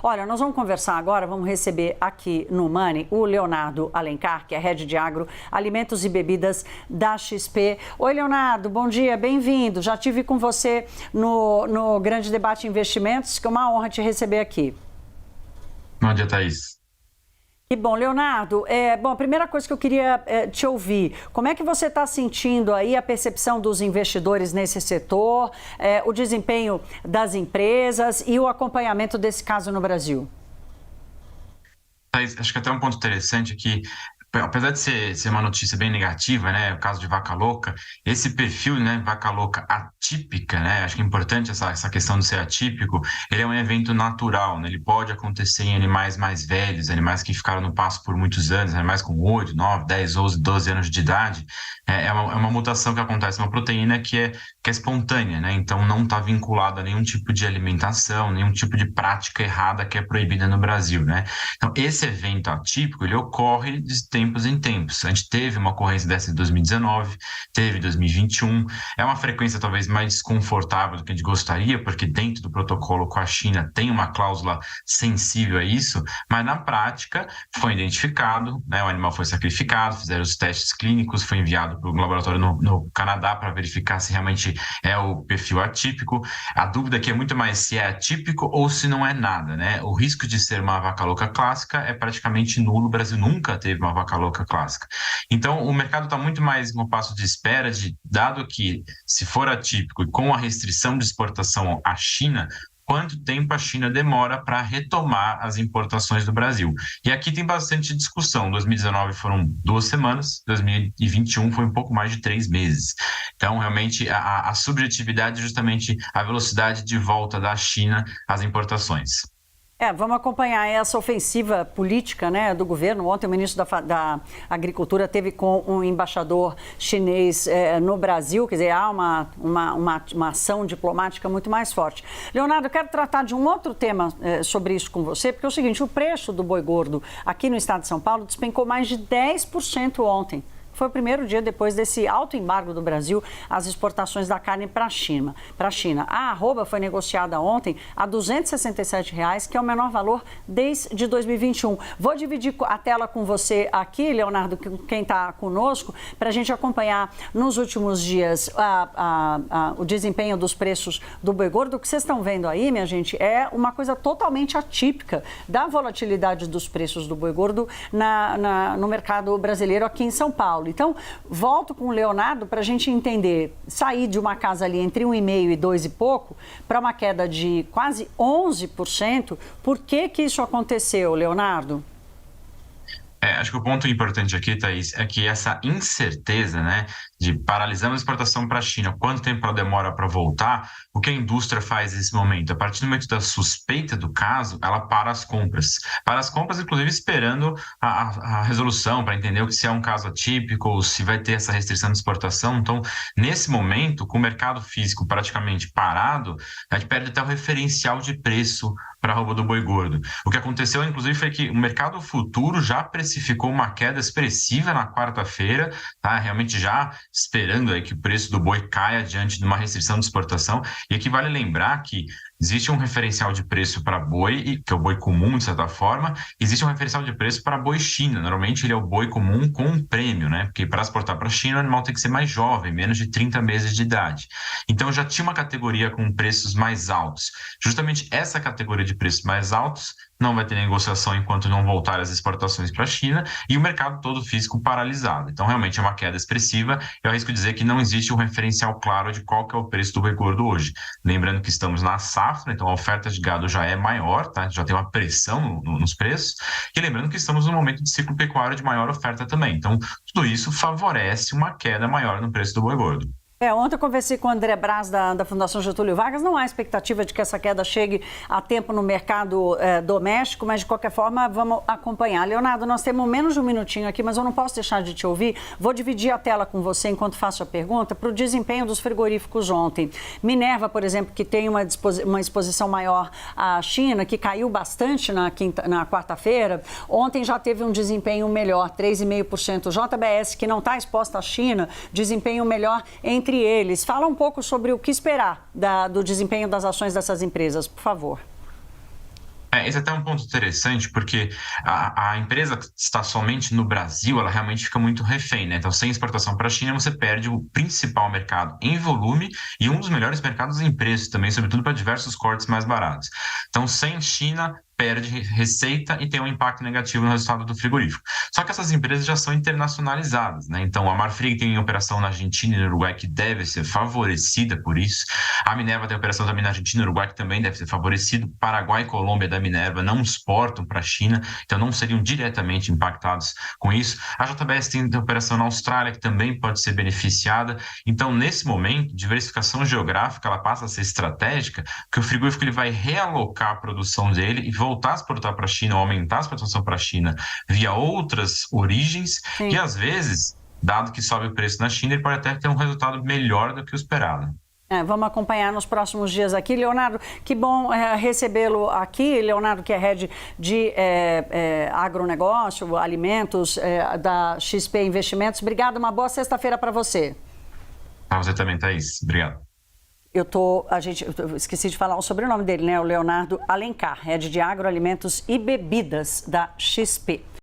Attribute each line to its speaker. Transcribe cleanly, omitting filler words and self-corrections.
Speaker 1: Olha, nós vamos conversar agora, vamos receber aqui no Money o Leonardo Alencar, que é Head de Agro, Alimentos e Bebidas da XP. Oi, Leonardo, bom dia, bem-vindo. Já estive com você no Grande Debate Investimentos, que é uma honra te receber aqui.
Speaker 2: Bom dia, Thaís.
Speaker 1: E bom, Leonardo, a primeira coisa que eu queria te ouvir, como é que você está sentindo aí a percepção dos investidores nesse setor, o desempenho das empresas e o acompanhamento desse caso no Brasil?
Speaker 2: Thaís, acho que até um ponto interessante aqui, apesar de ser uma notícia bem negativa, né, o caso de vaca louca, esse perfil, né, vaca louca atípica, né, acho que é importante essa questão de ser atípico, ele é um evento natural, né, ele pode acontecer em animais mais velhos, animais que ficaram no pasto por muitos anos, animais com 8, 9, 10, 11, 12 anos de idade, é uma mutação que acontece, uma proteína que é espontânea, né, então não está vinculada a nenhum tipo de alimentação, nenhum tipo de prática errada que é proibida no Brasil, né. Então, esse evento atípico, ele ocorre de tempos em tempos. A gente teve uma ocorrência dessa em 2019, teve em 2021. É uma frequência talvez mais desconfortável do que a gente gostaria, porque dentro do protocolo com a China tem uma cláusula sensível a isso, mas na prática foi identificado, né, o animal foi sacrificado, fizeram os testes clínicos, foi enviado para o laboratório no Canadá para verificar se realmente é o perfil atípico. A dúvida aqui é muito mais se é atípico ou se não é nada, né? O risco de ser uma vaca louca clássica é praticamente nulo. O Brasil nunca teve uma vaca louca clássica. Então, o mercado está muito mais no passo de espera, dado que, se for atípico e com a restrição de exportação à China, quanto tempo a China demora para retomar as importações do Brasil. E aqui tem bastante discussão. 2019 foram 2 semanas, 2021 foi um pouco mais de 3 meses. Então, realmente, a subjetividade é justamente a velocidade de volta da China às importações.
Speaker 1: Vamos acompanhar essa ofensiva política, né, do governo. Ontem o ministro da Agricultura teve com um embaixador chinês no Brasil, quer dizer, há uma ação diplomática muito mais forte. Leonardo, eu quero tratar de um outro tema sobre isso com você, porque é o seguinte, o preço do boi gordo aqui no estado de São Paulo despencou mais de 10% ontem. Foi o primeiro dia depois desse alto embargo do Brasil às exportações da carne para a China. A arroba foi negociada ontem a R$ 267, que é o menor valor desde 2021. Vou dividir a tela com você aqui, Leonardo, quem está conosco, para a gente acompanhar nos últimos dias o desempenho dos preços do boi gordo. O que vocês estão vendo aí, minha gente, é uma coisa totalmente atípica da volatilidade dos preços do boi gordo no mercado brasileiro aqui em São Paulo. Então, volto com o Leonardo para a gente entender, sair de uma casa ali entre 1,5 e 2 e pouco para uma queda de quase 11%. Por que isso aconteceu, Leonardo?
Speaker 2: Acho que o ponto importante aqui, Thaís, é que essa incerteza, né, de paralisamos a exportação para a China, quanto tempo ela demora para voltar, o que a indústria faz nesse momento? A partir do momento da suspeita do caso, ela para as compras. Para as compras, inclusive, esperando a resolução para entender se é um caso atípico ou se vai ter essa restrição de exportação. Então, nesse momento, com o mercado físico praticamente parado, a gente perde até o referencial de preço para a arroba do boi gordo. O que aconteceu, inclusive, foi que o mercado futuro já precificou uma queda expressiva na quarta-feira, tá? Realmente já esperando aí que o preço do boi caia diante de uma restrição de exportação. E aqui vale lembrar que existe um referencial de preço para boi, que é o boi comum, de certa forma, existe um referencial de preço para boi China. Normalmente ele é o boi comum com um prêmio, né? Porque para exportar para a China, o animal tem que ser mais jovem, menos de 30 meses de idade. Então já tinha uma categoria com preços mais altos. Justamente essa categoria de preços mais altos não vai ter negociação enquanto não voltar as exportações para a China e o mercado todo físico paralisado. Então, realmente é uma queda expressiva. Eu arrisco dizer que não existe um referencial claro de qual que é o preço do boi gordo hoje. Lembrando que estamos na safra, então a oferta de gado já é maior, tá? Já tem uma pressão nos preços. E lembrando que estamos num momento de ciclo pecuário de maior oferta também. Então, tudo isso favorece uma queda maior no preço do boi gordo.
Speaker 1: Ontem eu conversei com o André Braz, da Fundação Getúlio Vargas. Não há expectativa de que essa queda chegue a tempo no mercado doméstico, mas de qualquer forma vamos acompanhar. Leonardo, nós temos menos de um minutinho aqui, mas eu não posso deixar de te ouvir. Vou dividir a tela com você enquanto faço a pergunta para o desempenho dos frigoríficos ontem. Minerva, por exemplo, que tem uma exposição maior à China, que caiu bastante na quarta-feira, ontem já teve um desempenho melhor, 3,5%. JBS, que não está exposta à China, desempenho melhor entre eles. Fala um pouco sobre o que esperar do desempenho das ações dessas empresas, por favor.
Speaker 2: Esse é até um ponto interessante, porque a empresa que está somente no Brasil, ela realmente fica muito refém, né? Então, sem exportação para a China, você perde o principal mercado em volume e um dos melhores mercados em preço também, sobretudo para diversos cortes mais baratos. Então, sem China, perde receita e tem um impacto negativo no resultado do frigorífico. Só que essas empresas já são internacionalizadas, né? Então, a Marfrig tem operação na Argentina e no Uruguai que deve ser favorecida por isso. A Minerva tem operação também na Argentina e no Uruguai que também deve ser favorecido. Paraguai e Colômbia da Minerva não exportam para a China, então não seriam diretamente impactados com isso. A JBS tem operação na Austrália que também pode ser beneficiada. Então, nesse momento, diversificação geográfica ela passa a ser estratégica, porque o frigorífico ele vai realocar a produção dele e voltar a exportar para a China ou aumentar a exportação para a China via outras origens e,
Speaker 1: Sim.
Speaker 2: às vezes, dado que sobe o preço na China, ele pode até ter um resultado melhor do que o esperado.
Speaker 1: Vamos acompanhar nos próximos dias aqui. Leonardo, que bom recebê-lo aqui. Leonardo, que é head de agronegócio, alimentos da XP Investimentos. Obrigado, uma boa sexta-feira para você.
Speaker 2: Para você também, Thaís. Obrigado.
Speaker 1: Eu esqueci de falar o sobrenome dele, né? O Leonardo Alencar, head de agroalimentos e bebidas da XP.